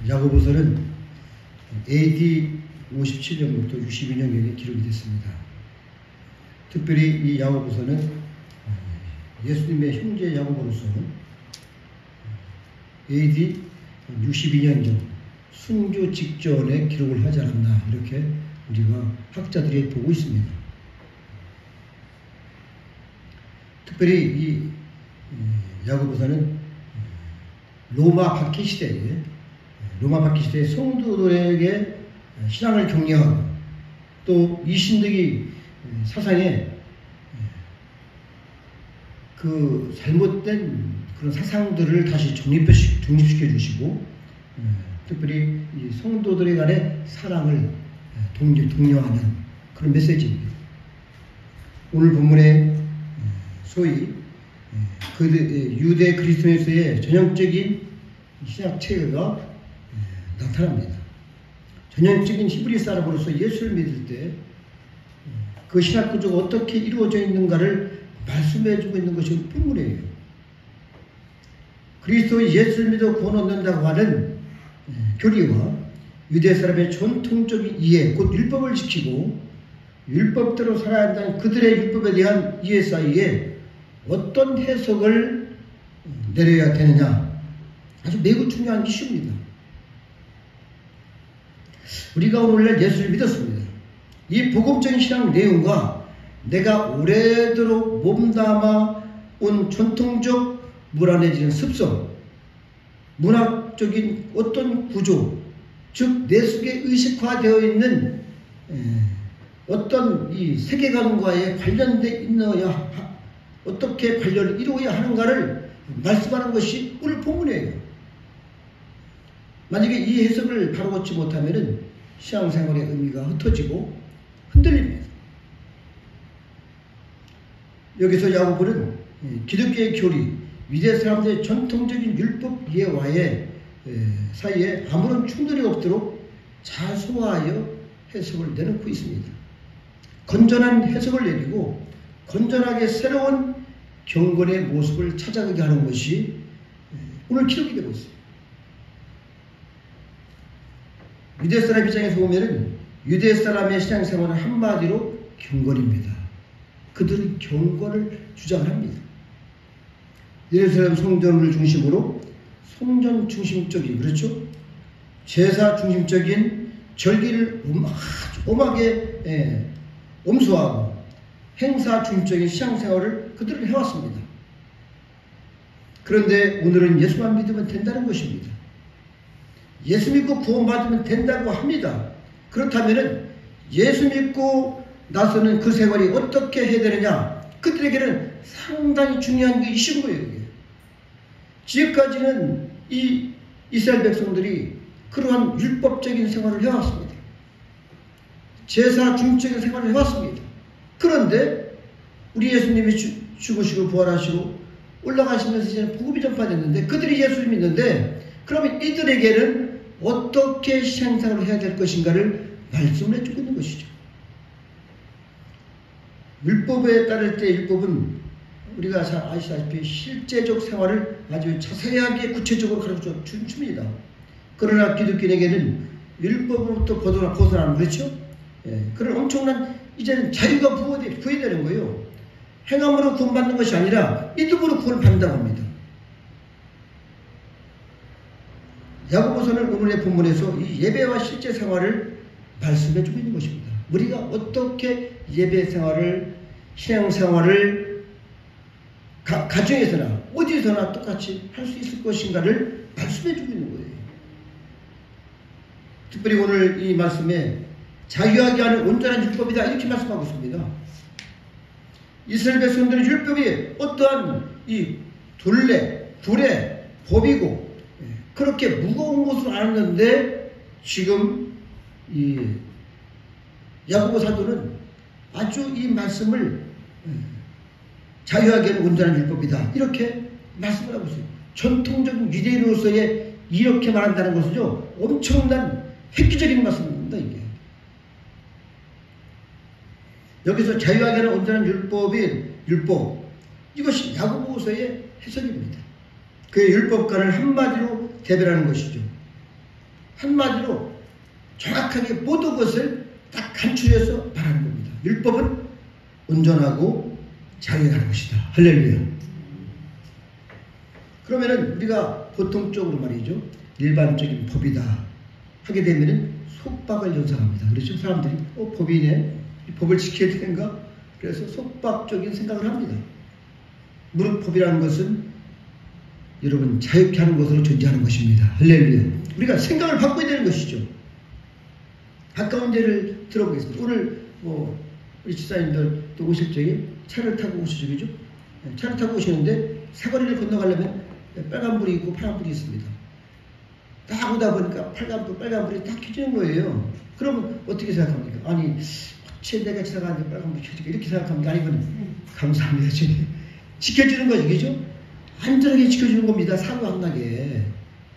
야고보서는 AD 57년부터 62년경에 기록이 됐습니다. 특별히 이 야고보서는 예수님의 형제 야고보로서 AD 62년경 순교 직전에 기록을 하지 않았나, 이렇게 우리가 학자들이 보고 있습니다. 특별히 이 야고보서는 로마 박해 시대에 성도들에게 신앙을 격려하고 또 이신득이 사상에 그 잘못된 그런 사상들을 다시 중립시켜 주시고, 특별히 이 성도들에 간의 사랑을 독려하는 그런 메시지입니다. 오늘 본문에 소위 유대 그리스도인에서의 전형적인 신학 체계가 나타납니다. 전형적인 히브리 사람으로서 예수를 믿을 때 그 신학 구조가 어떻게 이루어져 있는가를 말씀해주고 있는 것이 본문이에요. 그리스도의 예수를 믿어 구원 얻는다고 하는 교리와 유대 사람의 전통적인 이해, 곧 율법을 지키고 율법대로 살아야 한다는 그들의 율법에 대한 이해 사이에 어떤 해석을 내려야 되느냐, 아주 매우 중요한 이슈입니다. 우리가 오늘날 예수를 믿었습니다. 이 복음적인 신앙 내용과 내가 오래도록 몸담아 온 전통적 문화내지는 습성, 문학적인 어떤 구조, 즉 내 속에 의식화되어 있는 어떤 이 세계관과의 관련돼 있느냐, 어떻게 관련을 이루어야 하는가를 말씀하는 것이 오늘 본문이에요. 만약에 이 해석을 바로 걷지 못하면 신앙생활의 의미가 흩어지고 흔들립니다. 여기서 야고보는 기독교의 교리, 유대 사람들의 전통적인 율법 이해와의 사이에 아무런 충돌이 없도록 잘 소화하여 해석을 내놓고 있습니다. 건전한 해석을 내리고 건전하게 새로운 경건의 모습을 찾아가게 하는 것이 오늘 기록이 되고 있습니다. 유대 사람 입장에서 보면은 유대 사람의 신앙생활은 한마디로 경건입니다. 그들은 경건을 주장합니다. 예루살렘 성전을 중심으로 성전 중심적인, 그렇죠? 제사 중심적인 절기를 엄하게 엄수하고 행사 중심적인 신앙생활을 그들은 해왔습니다. 그런데 오늘은 예수만 믿으면 된다는 것입니다. 예수 믿고 구원받으면 된다고 합니다. 그렇다면 예수 믿고 나서는 그 생활이 어떻게 해야 되느냐, 그들에게는 상당히 중요한 게 이슈인 거예요. 지금까지는 이 이스라엘 백성들이 그러한 율법적인 생활을 해왔습니다. 제사 중심적인 생활을 해왔습니다. 그런데 우리 예수님이 죽으시고 부활하시고 올라가시면서 이제 복음이 전파됐는데 그들이 예수를 믿는데, 그러면 이들에게는 어떻게 신앙생활을 해야 될 것인가를 말씀을 해주고 있는 것이죠. 율법에 따를 때 율법은 우리가 잘 아시다시피 실제적 생활을 아주 자세하게 구체적으로 가르쳐 줍니다. 그러나 기독교인에게는 율법으로부터 벗어나는, 그렇죠? 그런 엄청난 이제는 자유가 부여되는 거예요. 행함으로 구원받는 것이 아니라 믿음으로 구원받는다고 합니다. 야고보서는 오늘의 본문에서 이 예배와 실제 생활을 말씀해 주고 있는 것입니다. 우리가 어떻게 예배 생활을, 신앙 생활을 가정에서나 어디서나 똑같이 할 수 있을 것인가를 말씀해 주고 있는 거예요. 특별히 오늘 이 말씀에 자유하게 하는 온전한 율법이다, 이렇게 말씀하고 있습니다. 이스라엘 백성들은 율법이 어떠한 이 불의 법이고 그렇게 무거운 것으로 알았는데, 지금 이 야고보 사도는 아주 이 말씀을 자유하게 하는 온전한 율법이다, 이렇게 말씀을 하고 있어요. 전통적인 유대인으로서의 이렇게 말한다는 것은요, 엄청난 획기적인 말씀입니다. 이게 여기서 자유하게 하는 온전한 율법, 이것이 야고보서의 해석입니다. 그의 율법과는 한마디로 대별하는 것이죠. 한마디로 정확하게 모든 것을 딱 간추려서 말하는 겁니다. 율법은 온전하고 자유하는 것이다. 할렐루야. 그러면은 우리가 보통적으로 말이죠. 일반적인 법이다 하게 되면은 속박을 연상합니다. 그렇죠? 사람들이 법이네. 이 법을 지켜야 되는가? 그래서 속박적인 생각을 합니다. 무릇법이라는 것은 여러분 자유케 하는 것으로 존재하는 것입니다. 할렐루야. 우리가 생각을 바꿔야 되는 것이죠. 가까운 예를 들어보겠습니다. 오늘 우리 집사님들 또 오실 적에 차를 타고 오시죠. 차를 타고 오시는데 사거리를 건너가려면 빨간불이 있고 파란불이 있습니다. 딱 오다 보니까 빨간불이 딱 켜지는 거예요. 그러면 어떻게 생각합니까? 아니 어째 내가 지나가는데 빨간불이 켜지고 이렇게 생각합니까? 아니면 감사합니다. 지켜주는 거죠. 그죠? 안전하게 지켜주는 겁니다. 사고 안 나게.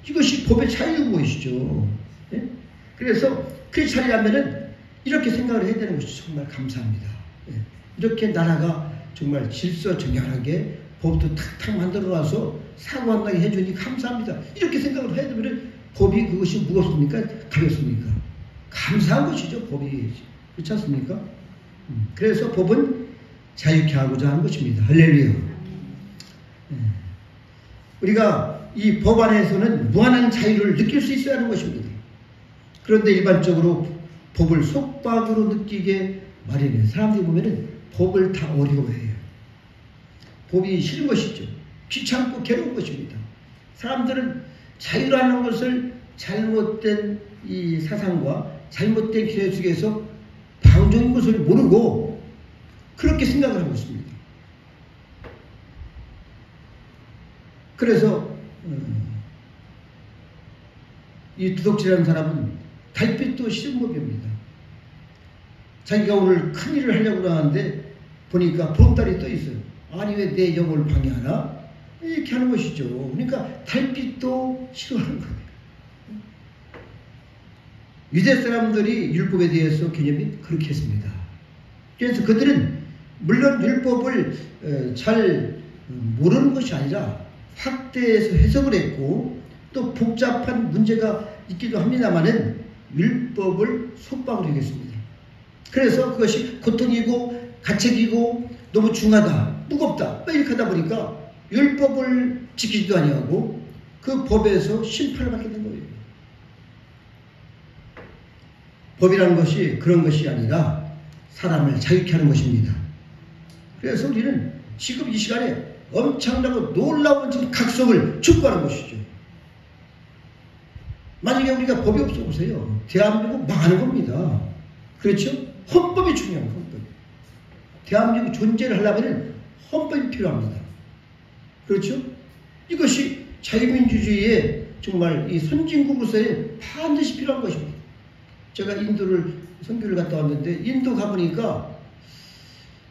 이것이 법의 차이인 것이죠. 예? 그래서 그 차이라면은 이렇게 생각을 해야 되는 것이죠. 정말 감사합니다. 예. 이렇게 나라가 정말 질서정연하게 법도 탁탁 만들어놔서 사고 안 나게 해주니 감사합니다. 이렇게 생각을 해야 되면 법이 그것이 무겁습니까? 가볍습니까? 감사한 것이죠. 법이. 그렇지 않습니까? 그래서 법은 자유케 하고자 하는 것입니다. 할렐루야. 우리가 이 법 안에서는 무한한 자유를 느낄 수 있어야 하는 것입니다. 그런데 일반적으로 법을 속박으로 느끼게 마련해요. 사람들이 보면은 법을 다 어려워해요. 법이 싫은 것이죠. 귀찮고 괴로운 것입니다. 사람들은 자유라는 것을 잘못된 이 사상과 잘못된 기대 속에서 방종인 것을 모르고 그렇게 생각을 하고 있습니다. 그래서 이 두덕질하는 사람은 달빛도 싫은 법입니다. 자기가 오늘 큰일을 하려고 하는데 보니까 보름달이 떠 있어요. 아니 왜 내 영혼을 방해하나? 이렇게 하는 것이죠. 그러니까 달빛도 싫어하는 거예요. 유대 사람들이 율법에 대해서 개념이 그렇게 했습니다. 그래서 그들은 물론 율법을 잘 모르는 것이 아니라 확대해서 해석을 했고 또 복잡한 문제가 있기도 합니다만은 율법을 속박으로 하겠습니다. 그래서 그것이 고통이고 가책이고 너무 중하다, 무겁다 이렇게 하다 보니까 율법을 지키지도 아니하고 그 법에서 심판을 받게 된 거예요. 법이라는 것이 그런 것이 아니라 사람을 자유케 하는 것입니다. 그래서 우리는 지금 이 시간에 엄청나고 놀라운 지금 각성을 촉구하는 것이죠. 만약에 우리가 법이 없어 보세요. 대한민국 망하는 겁니다. 그렇죠? 헌법이 중요한 헌법. 대한민국 존재를 하려면 헌법이 필요합니다. 그렇죠? 이것이 자유민주주의의 정말 이 선진국으로서의 반드시 필요한 것입니다. 제가 인도를 선교를 갔다 왔는데 인도 가보니까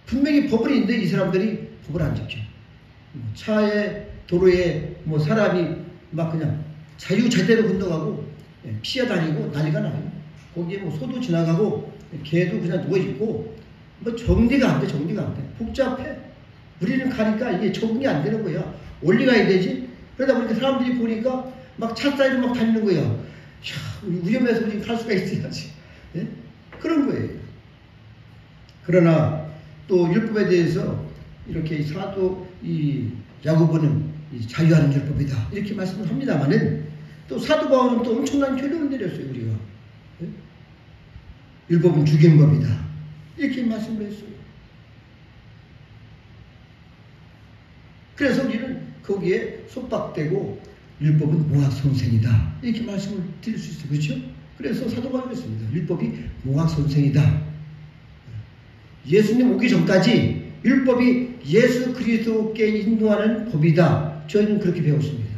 분명히 법은 있는데 이 사람들이 법을 안 지켜. 차에 도로에 사람이 막 그냥 자유자재로 건너가고 피해 다니고 난리가 나요. 거기에 소도 지나가고 개도 그냥 누워있고 정리가 안 돼. 정리가 안 돼. 복잡해. 우리는 가니까 이게 적응이 안 되는 거야. 원리 가야 되지. 그러다 보니까 사람들이 보니까 막 차 사이로 막 다니는 거야. 야, 위험해서 우리 갈 수가 있어야지. 예? 그런 거예요. 그러나 또 율법에 대해서 이렇게 사도 이 야고보는 자유하는 율법이다 이렇게 말씀을 합니다만은 또 사도 바울은 또 엄청난 결론을 내렸어요. 우리가 율법은 죽이는 법이다 이렇게 말씀을 했어요. 그래서 우리는 거기에 속박되고 율법은 몽학선생이다 이렇게 말씀을 드릴 수 있어요. 그렇죠? 그래서 사도 바울이 했습니다. 율법이 몽학선생이다. 예수님 오기 전까지 율법이 예수 그리스도께 인도하는 법이다. 저희는 그렇게 배웠습니다.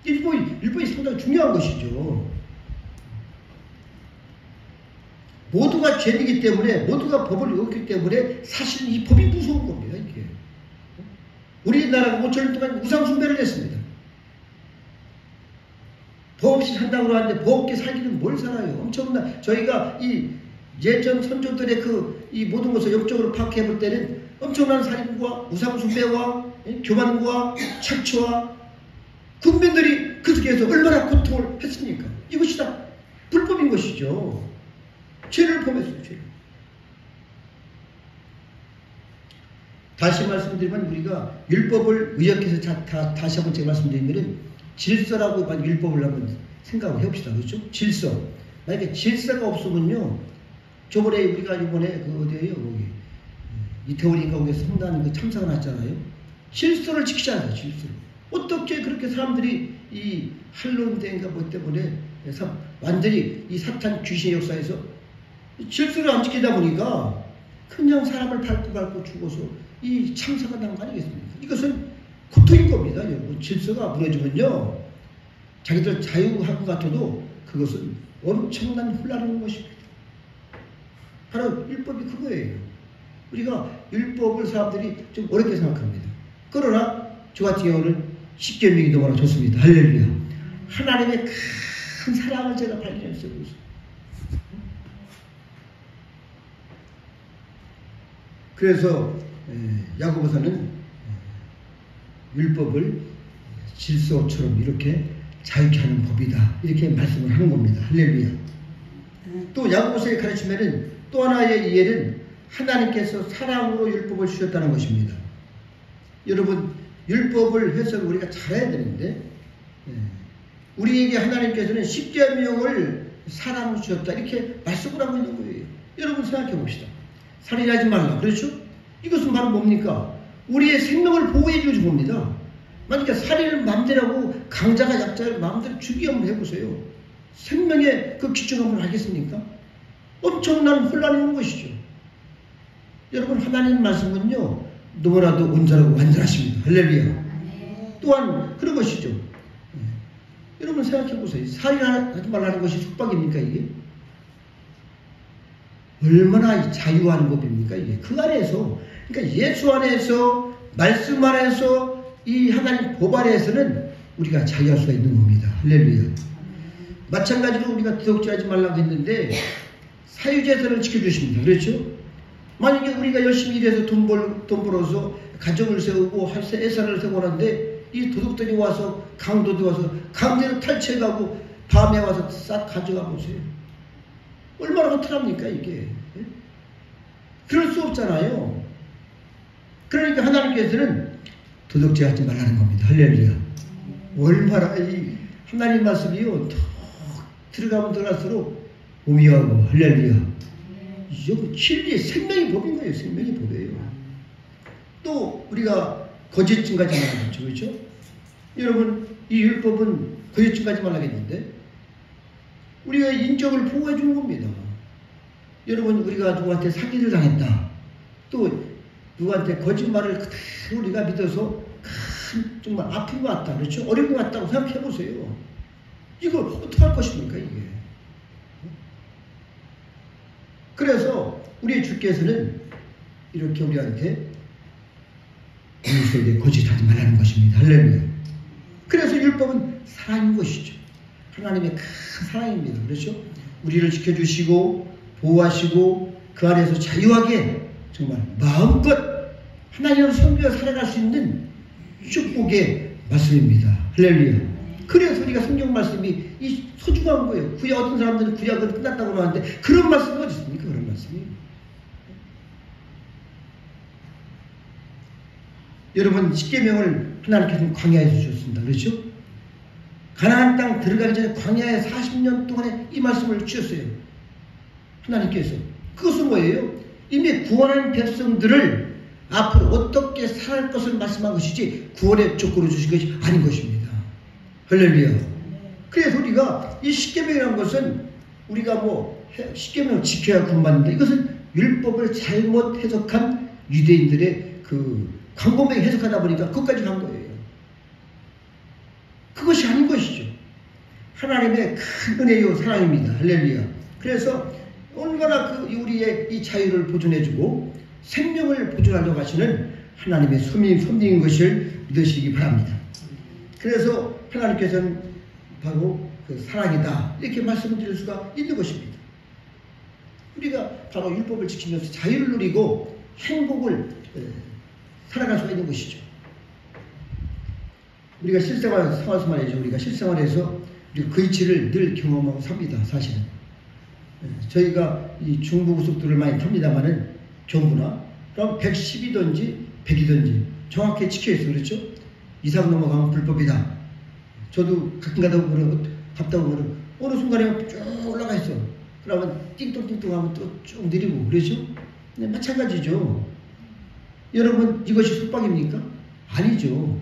율법이 상당히 중요한 것이죠. 모두가 죄이기 때문에 모두가 법을 어겼기 때문에 사실 이 법이 무서운 겁니다. 이게. 우리나라가 5천 년 동안 우상 숭배를 했습니다. 법 없이 산다고 하는데 법 없게 살기는 뭘 살아요. 엄청난 저희가 이 예전 선조들의 이 모든 것을 영적으로 파악해 볼 때는 엄청난 살인과 우상 숭배와 교만과 착취와 국민들이 그 속에서 얼마나 고통을 했습니까? 이것이 다 불법인 것이죠. 죄를 범했어요. 죄를. 다시 말씀드리면 우리가 율법을 의역해서 다시 한번 제가 말씀드리면 질서라고 율법을 한번 생각을 해봅시다. 그렇죠? 질서. 만약에 질서가 없으면요. 저번에 우리가 이번에 그 어디에요? 거기 이태원인가 거기서 성당 그 참사가 났잖아요. 질서를 지키지 않아요. 질서를. 어떻게 그렇게 사람들이 이 할로윈데이인가 뭐 때문에 완전히 이 사탄 귀신의 역사에서 질서를 안 지키다 보니까 그냥 사람을 밟고 죽어서 이 참사가 난 거 아니겠습니까? 이것은 고통인 겁니다. 여러분. 질서가 무너지면요. 자기들 자유할 것 같아도 그것은 엄청난 혼란인 것입니다. 바로 율법이 그거예요. 우리가 율법을 사람들이 좀 어렵게 생각합니다. 그러나 저 같은 경우는 십계명이 너무나 좋습니다. 할렐루야. 하나님의 큰 사랑을 제가 발견했어요. 그래서 야고보서는 율법을 질서처럼 이렇게 자유케 하는 법이다. 이렇게 말씀을 하는 겁니다. 할렐루야. 또 야고보서의 가르침에는 또 하나의 이해는 하나님께서 사랑으로 율법을 주셨다는 것입니다. 여러분, 율법을 해석을 우리가 잘해야 되는데 우리에게 하나님께서는 십계명을 사랑으로 주셨다. 이렇게 말씀을 하고 있는 거예요. 여러분 생각해 봅시다. 살인하지 말라. 그렇죠? 이것은 바로 뭡니까? 우리의 생명을 보호해 주는 겁니다. 만약에 살인을 마음대로 하고 강자가 약자를 마음대로 죽이 한번 해보세요. 생명의 그 귀중함을 알겠습니까? 엄청난 혼란이 오는 것이죠. 여러분, 하나님 말씀은요, 너무나도 온전하고 완전하십니다. 할렐루야. 또한 그런 것이죠. 여러분 생각해 보세요. 살인하지 말라는 것이 속박입니까, 이게? 얼마나 자유하는 법입니까, 이게? 그 안에서, 그러니까 예수 안에서, 말씀 안에서, 이 하나님 법 안에서는 우리가 자유할 수가 있는 겁니다. 할렐루야. 마찬가지로 우리가 도둑질하지 말라고 했는데 사유재산을 지켜주십니다. 그렇죠? 만약에 우리가 열심히 일해서 돈 벌어서 가정을 세우고 예산을 세우고 하는데 이 도둑들이 와서 강도들이 와서 강제로 탈취해가고 밤에 와서 싹 가져가 보세요. 얼마나 허탈합니까 이게. 그럴 수 없잖아요. 그러니까 하나님께서는 도둑질하지 말라는 겁니다. 할렐루야. 얼마나 이 하나님 말씀이요 더 들어가면 들어갈수록 오미하고 할렐루야. 이거 진리 생명의 법인 거예요. 생명의 법이에요. 또 우리가 거짓 증거하지 말라고 했죠. 그렇죠? 여러분, 이 율법은 거짓 증거하지 말라고 했는데 우리가 인격을 보호해 주는 겁니다. 여러분, 우리가 누구한테 사기를 당했다. 또 누구한테 거짓말을 그대로 우리가 믿어서 큰 정말 아픈 것 같다. 그렇죠? 어려운 것 같다고 생각해 보세요. 이걸 어떻게 할 것입니까, 이게? 그래서 우리 주께서는 이렇게 우리한테 무술에 거짓하지 말라는 것입니다. 할렐루야. 그래서 율법은 사랑인 것이죠. 하나님의 큰 사랑입니다. 그렇죠? 우리를 지켜주시고 보호하시고 그 안에서 자유하게 정말 마음껏 하나님을 섬기며 살아갈 수 있는 축복의 말씀입니다. 할렐루야. 그래서 우리가 성경 말씀이 이 소중한 거예요. 구약, 어떤 사람들은 구약은 끝났다고 하는데 그런 말씀이 어디 있습니까? 그런 말씀이. 여러분, 십계명을 하나님께서 광야에 주셨습니다. 그렇죠? 가나안 땅 들어가기 전에 광야에 40년 동안에 이 말씀을 주셨어요. 하나님께서. 그것은 뭐예요? 이미 구원한 백성들을 앞으로 어떻게 살할 것을 말씀한 것이지 구원의 조건을 주신 것이 아닌 것입니다. 할렐루야. 그래서 우리가 이 십계명이라는 것은 우리가 뭐 십계명을 지켜야 구원받는다. 이것은 율법을 잘못 해석한 유대인들의 그 광범위하게 해석하다 보니까 그것까지 간 거예요. 그것이 아닌 것이죠. 하나님의 큰 은혜요 사랑입니다. 할렐루야. 그래서 얼마나 그 우리의 이 자유를 보존해주고 생명을 보존하려고 하시는 하나님의 섭리인 것을 믿으시기 바랍니다. 그래서 하나님께서는 바로 그 사랑이다 이렇게 말씀을 드릴 수가 있는 것입니다. 우리가 바로 율법을 지키면서 자유를 누리고 행복을 살아갈 수가 있는 것이죠. 우리가 생활에서 말이죠. 우리가 실생활에서 그 이치를 늘 경험하고 삽니다. 사실은. 저희가 이 중부고속도로를 많이 탑니다만은 경부나 그럼 110이든지 100이든지 정확히 지켜있어. 그렇죠? 이상 넘어가면 불법이다. 저도 가끔 가다 보면 갔다 보면 어느 순간에 쭉 올라가 있어. 그러면 띵똥띵똥 하면 또 쭉 내리고 그렇죠? 네, 마찬가지죠. 여러분 이것이 속박입니까? 아니죠.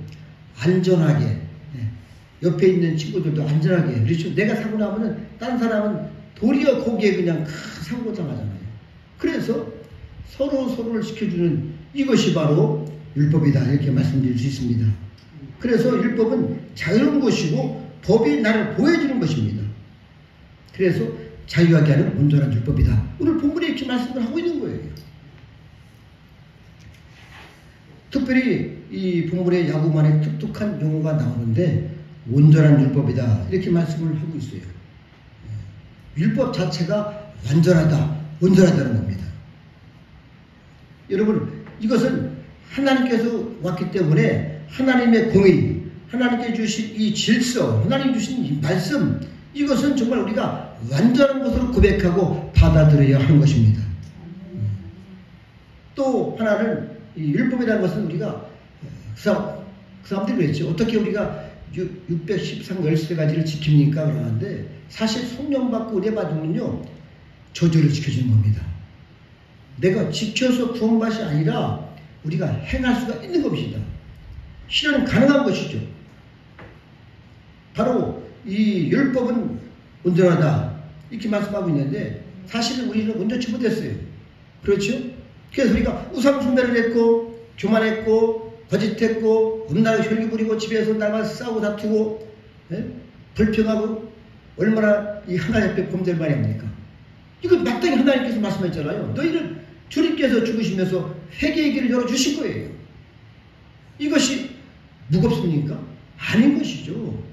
안전하게 옆에 있는 친구들도 안전하게 그렇죠. 내가 사고 나면은 다른 사람은 도리어 거기에 그냥 사고 당하잖아요. 그래서 서로를 지켜주는 이것이 바로 율법이다 이렇게 말씀드릴 수 있습니다. 그래서 율법은 자유로운 것이고 법이 나를 보여주는 것입니다. 그래서 자유하게 하는 온전한 율법이다. 오늘 본문에 이렇게 말씀을 하고 있는 거예요. 특별히 이 본문에 야고만의 독특한 용어가 나오는데 온전한 율법이다 이렇게 말씀을 하고 있어요. 율법 자체가 완전하다, 온전하다는 겁니다. 여러분 이것은 하나님께서 왔기 때문에 하나님의 공의, 하나님께 주신 이 질서, 하나님 주신 이 말씀 이것은 정말 우리가 완전한 것으로 고백하고 받아들여야 하는 것입니다. 또 하나는 이 율법이라는 것은 우리가 그 사람들이 그랬죠. 어떻게 우리가 613열쇠가지를 지킵니까? 그러는데 사실 성령 받고 은혜 받으면요 저절로 지켜지는 겁니다. 내가 지켜서 구원 것이 아니라 우리가 행할 수가 있는 것입니다. 실현은 가능한 것이죠. 바로 이 율법은 온전하다 이렇게 말씀하고 있는데 사실은 우리는 온전치 못했어요. 그렇죠? 그래서 우리가 우상 숭배를 했고 교만했고 거짓했고 음란하게 혈기 부리고 집에서 날마다 싸우고 다투고 불평하고 얼마나 이 하나님 앞에 범죄를 많이 합니까? 이거 마땅히 하나님께서 말씀하셨잖아요. 너희를 주님께서 죽으시면서 회개의 길을 열어주신 거예요. 이것이 무겁습니까? 아닌 것이죠.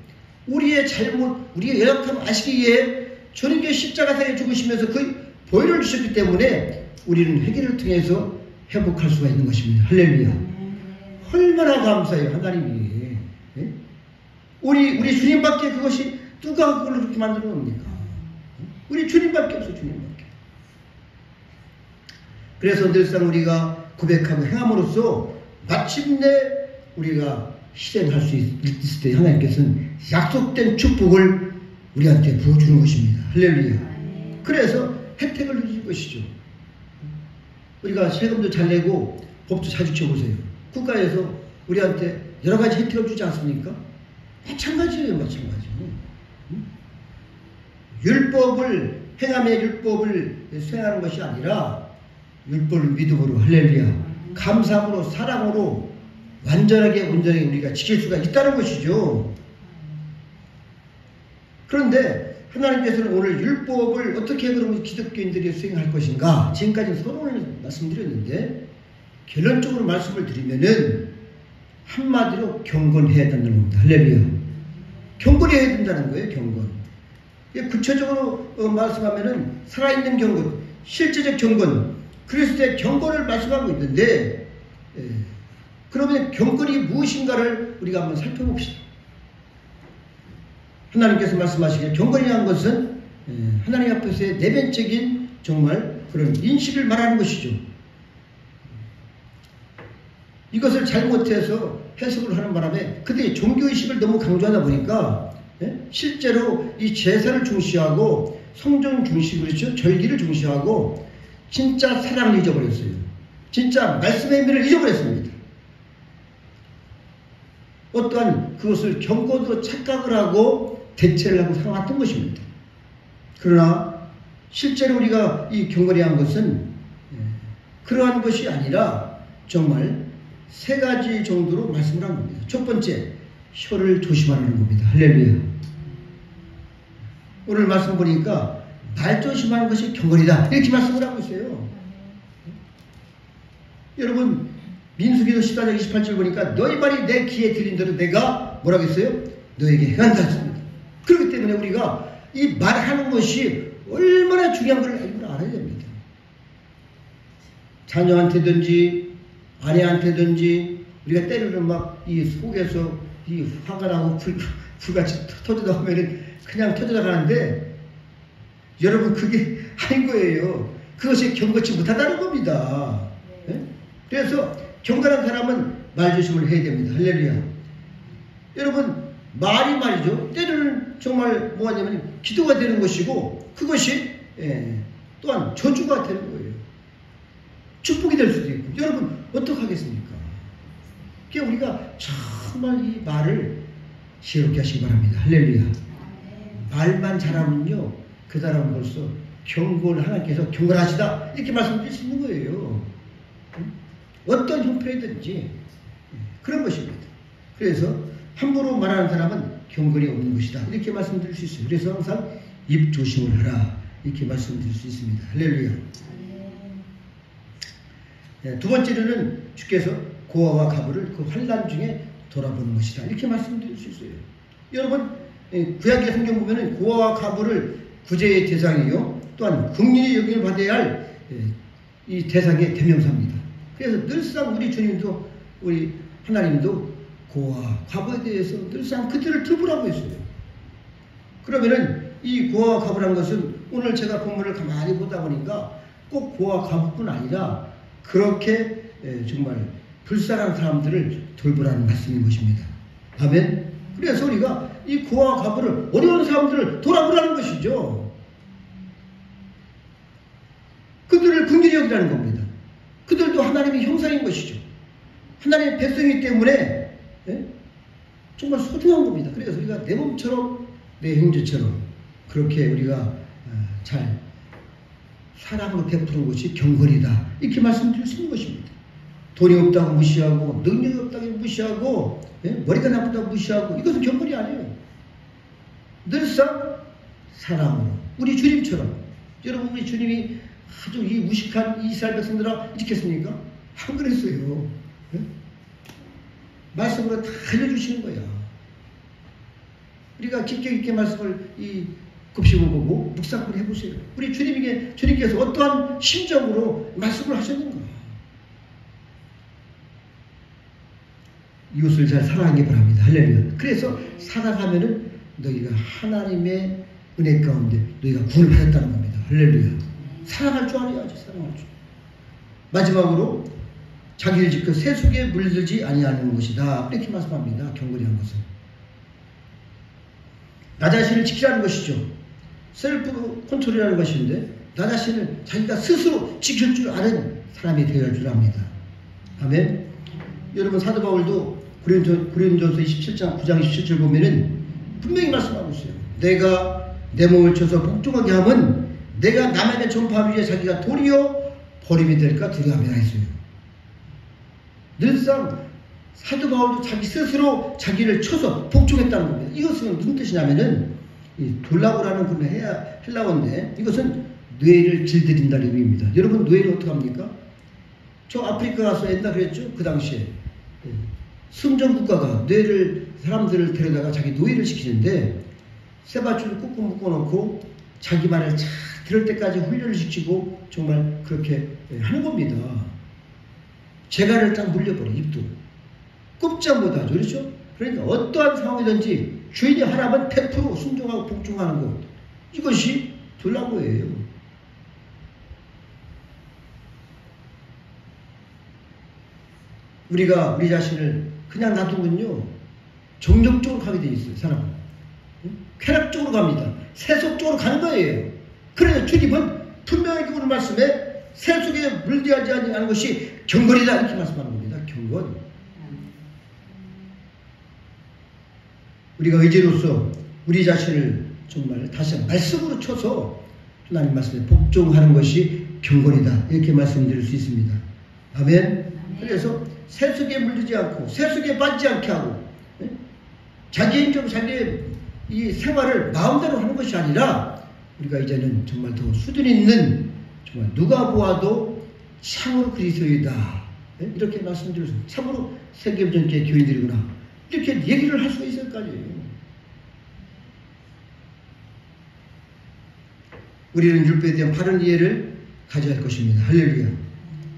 우리의 잘못, 우리의 연약함 아시기에 주님께서 십자가상에 죽으시면서 그 보혈을 주셨기 때문에 우리는 회개를 통해서 회복할 수가 있는 것입니다. 할렐루야. 얼마나 감사해요, 하나님이. 예? 우리 주님밖에 그것이 누가 그걸 그렇게 만들어 놓습니까? 우리 주님밖에 없어, 주님밖에. 그래서 늘상 우리가 고백하고 행함으로써 마침내 우리가 실행할 수 있을 때 하나님께서는 약속된 축복을 우리한테 부어주는 것입니다. 할렐루야. 그래서 혜택을 주실 것이죠. 우리가 세금도 잘 내고 법도 잘 지켜보세요. 국가에서 우리한테 여러 가지 혜택을 주지 않습니까? 마찬가지예요, 마찬가지. 율법을 행함의 율법을 수행하는 것이 아니라 율법을 믿음으로 할렐루야 감사함으로 사랑으로 완전하게 온전하게 우리가 지킬 수가 있다는 것이죠. 그런데 하나님께서는 오늘 율법을 어떻게 그러면 기독교인들이 수행할 것인가 지금까지 서론을 말씀드렸는데 결론적으로 말씀을 드리면은 한마디로 경건해야 된다는 겁니다. 할렐루야. 경건해야 된다는 거예요. 경건. 구체적으로 말씀하면은 살아있는 경건, 실제적 경건, 그리스도의 경건을 말씀하고 있는데 그러면 경건이 무엇인가를 우리가 한번 살펴봅시다. 하나님께서 말씀하시기를 경건이라는 것은 하나님 앞에서의 내면적인 정말 그런 인식을 말하는 것이죠. 이것을 잘못해서 해석을 하는 바람에 그들이 종교의식을 너무 강조하다 보니까 실제로 이 제사를 중시하고 성전 중시, 그렇죠? 절기를 중시하고 진짜 사랑을 잊어버렸어요. 진짜 말씀의 의미를 잊어버렸습니다. 어떠한 그것을 경건으로 착각을 하고 대체를 하고 살아왔던 것입니다. 그러나 실제로 우리가 이 경건해야 한 것은 그러한 것이 아니라 정말 세 가지 정도로 말씀을 한 겁니다. 첫 번째, 혀를 조심하라는 겁니다. 할렐루야. 오늘 말씀 보니까 말 조심하는 것이 경건이다 이렇게 말씀을 하고 있어요. 여러분 민수기도 14장 28절 보니까 너희 말이 내 귀에 들린 대로 내가 뭐라고 했어요? 너에게 행한다 했습니다. 그렇기 때문에 우리가 이 말하는 것이 얼마나 중요한 걸 알아야 됩니다. 자녀한테든지 아내한테든지 우리가 때로는 막 이 속에서 이 화가 나고 불같이 터져다 보면은 그냥 터져다 가는데 여러분 그게 아닌 거예요. 그것이 경건치 못하다는 겁니다. 네? 그래서 경건한 사람은 말조심을 해야 됩니다. 할렐루야. 여러분 말이 말이죠. 때로는 정말 뭐냐면 기도가 되는 것이고 그것이 또한 저주가 되는 거예요. 축복이 될 수도 있고. 여러분 어떡하겠습니까? 그러니까 우리가 정말 이 말을 지혜롭게 하시기 바랍니다. 할렐루야. 말만 잘하면요 그 사람은 벌써 경건 하나님께서 경건하시다 이렇게 말씀드릴 수 있는 거예요. 어떤 형편이든지 그런 것입니다. 그래서 함부로 말하는 사람은 경건이 없는 것이다 이렇게 말씀드릴 수 있어요. 그래서 항상 입 조심을 하라 이렇게 말씀드릴 수 있습니다. 할렐루야. 두 번째로는 주께서 고아와 가부를 그 환난 중에 돌아보는 것이다 이렇게 말씀드릴 수 있어요. 여러분 구약의 성경 보면은 고아와 가부를 구제의 대상이요 또한 긍휼히 여김을 받아야 할 이 대상의 대명사입니다. 그래서 늘상 우리 주님도 우리 하나님도 고아와 가부에 대해서 늘상 그들을 돌보라고 했어요. 그러면은 이 고아와 가부라는 것은 오늘 제가 본문을 가만히 보다 보니까 꼭 고아와 가부뿐 아니라 그렇게 정말 불쌍한 사람들을 돌보라는 말씀인 것입니다. 아멘. 그래서 우리가 이 고아와 가부를 어려운 사람들을 돌아보라는 것이죠. 그들을 긍휼히 여기라는 겁니다. 그들도 하나님의 형상인 것이죠. 하나님의 백성이기 때문에 정말 소중한 겁니다. 그래서 우리가 내 몸처럼 내 형제처럼 그렇게 우리가 잘 사랑으로 베푸는 것이 경건이다 이렇게 말씀드릴 수 있는 것입니다. 돈이 없다고 무시하고 능력이 없다고 무시하고 머리가 나쁘다고 무시하고 이것은 경건이 아니에요. 늘상 사랑으로 우리 주님처럼. 여러분 우리 주님이 아주 이 무식한 이스라엘 백성들아 이렇게 했습니까? 안 그랬어요. 말씀으로 다 알려주시는 거야. 우리가 깊게 말씀을 곱씹어보고 묵상을 해보세요. 우리 주님께서 어떠한 심정으로 말씀을 하셨는가. 이웃을 잘 사랑하기 바랍니다. 할렐루야. 그래서 살아가면은 너희가 하나님의 은혜 가운데 너희가 구원을 받았다는 겁니다. 할렐루야. 사랑할 줄 알아야지. 사랑할 줄. 마지막으로 자기를 지켜 세속에 물들지 아니하는 것이다 이렇게 말씀합니다. 경건이 한 것은 나 자신을 지키라는 것이죠. 셀프 컨트롤이라는 것인데 나 자신을 자기가 스스로 지킬 줄 아는 사람이 되어야 줄 압니다. 아멘. 여러분 사도 바울도 고린도전서 27장 9장 27절 보면은 분명히 말씀하고 있어요. 내가 내 몸을 쳐서 복종하게 하면 내가 남에게 전파하기 위해 자기가 도리어 버림이 될까 두려워하며 했어요. 늘상 사도 바울도 자기 스스로 자기를 쳐서 복종했다는 겁니다. 이것은 무슨 뜻이냐면은 돌라고라는 그런 헬라어인데 이것은 뇌를 길들인다는 의미입니다. 여러분 뇌를 어떻게 합니까? 저 아프리카 가서 옛날 그랬죠? 그 당시에 승전국가가 사람들을 데려다가 자기 노예를 시키는데 쇠밧줄을 꾹꾹 묶어놓고 자기 말을 잘 들을 때까지 훈련을 시키고 정말 그렇게 하는 겁니다. 재갈을 딱 물려버려. 입도 꼼짝 못하죠. 그렇죠? 그러니까 어떠한 상황이든지 주인이 하라면 100% 순종하고 복종하는 것, 이것이 돌라고예요. 우리가 우리 자신을 그냥 놔두면요 정력적으로 가게 돼 있어요. 사람은 쾌락적으로 갑니다. 세속적으로 가는 거예요. 그래서 주님은 분명하게 오늘 말씀에 세속에 물들지 않는 것이 경건이다 이렇게 말씀하는 겁니다. 경건. 우리가 의지로서 우리 자신을 정말 다시 말씀으로 쳐서 하나님 말씀에 복종하는 것이 경건이다 이렇게 말씀드릴 수 있습니다. 아멘. 그래서 세속에 물들지 않고 세속에 빠지지 않게 하고 자기인적으로 자기의 이 생활을 마음대로 하는 것이 아니라 우리가 이제는 정말 더 수준 있는 정말 누가 보아도 참으로 그리스도이다 이렇게 말씀드려서 참으로 세계전체 교인들이구나 이렇게 얘기를 할 수가 있을 거 아니에요. 우리는 율법에 대한 바른 이해를 가져야 할 것입니다. 할렐루야.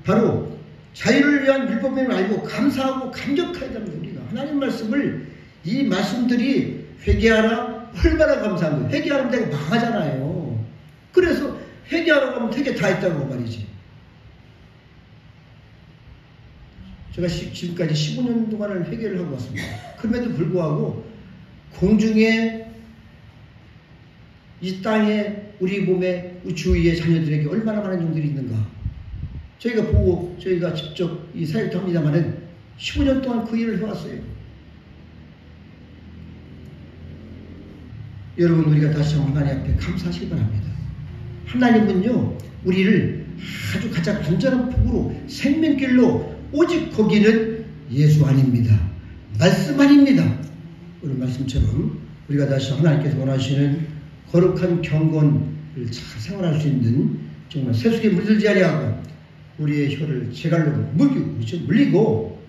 바로 자유를 위한 율법임을 알고 감사하고 감격해야 됩니다. 우리가 하나님 말씀을 이 말씀들이 회개하라 얼마나 감사한 거예요. 회개하면 내가 망하잖아요. 그래서 회개하라고 하면 회개 다 했다고 말이지. 제가 지금까지 15년 동안을 회개를 하고 왔습니다. 그럼에도 불구하고 공중에 이 땅에 우리 몸에 주위의 자녀들에게 얼마나 많은 종들이 있는가. 저희가 보고 저희가 직접 이 사역도 합니다만은 15년 동안 그 일을 해왔어요. 여러분 우리가 다시 한번 하나님 앞에 감사하시기 바랍니다. 하나님은요 우리를 아주 가장 안전한 폭으로 생명길로 오직 거기는 예수 아닙니다. 말씀 아닙니다. 오늘 말씀처럼 우리가 다시 하나님께서 원하시는 거룩한 경건을 잘 생활할 수 있는 정말 세속에 물들지 아니하고 우리의 혀를 제갈로 물리고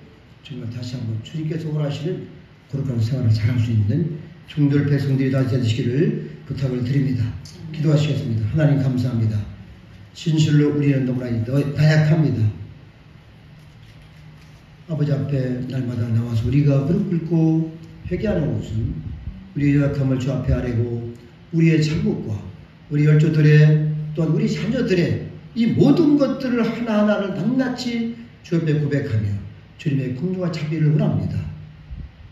정말 다시 한번 주님께서 원하시는 거룩한 생활을 잘할 수 있는 종들 백성들이 다 되시기를 부탁을 드립니다. 기도하시겠습니다. 하나님 감사합니다. 진실로 우리는 너무나 나약합니다. 아버지 앞에 날마다 나와서 우리가 무릎 꿇고 회개하는 것은 우리의 약함을 주 앞에 아뢰고 우리의 잘못과 우리 열조들의 또한 우리 자녀들의 이 모든 것들을 하나하나를 낱낱이 주 앞에 고백하며 주님의 긍휼과 자비를 원합니다.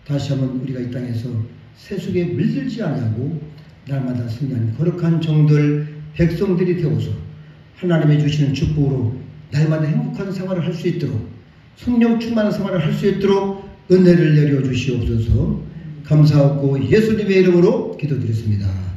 다시 한번 우리가 이 땅에서 세속에 물들지 아니하고 날마다 승리하는 거룩한 종들 백성들이 되어서 하나님이 주시는 축복으로 날마다 행복한 생활을 할 수 있도록 성령 충만한 생활을 할 수 있도록 은혜를 내려 주시옵소서. 감사하고 예수님의 이름으로 기도드렸습니다.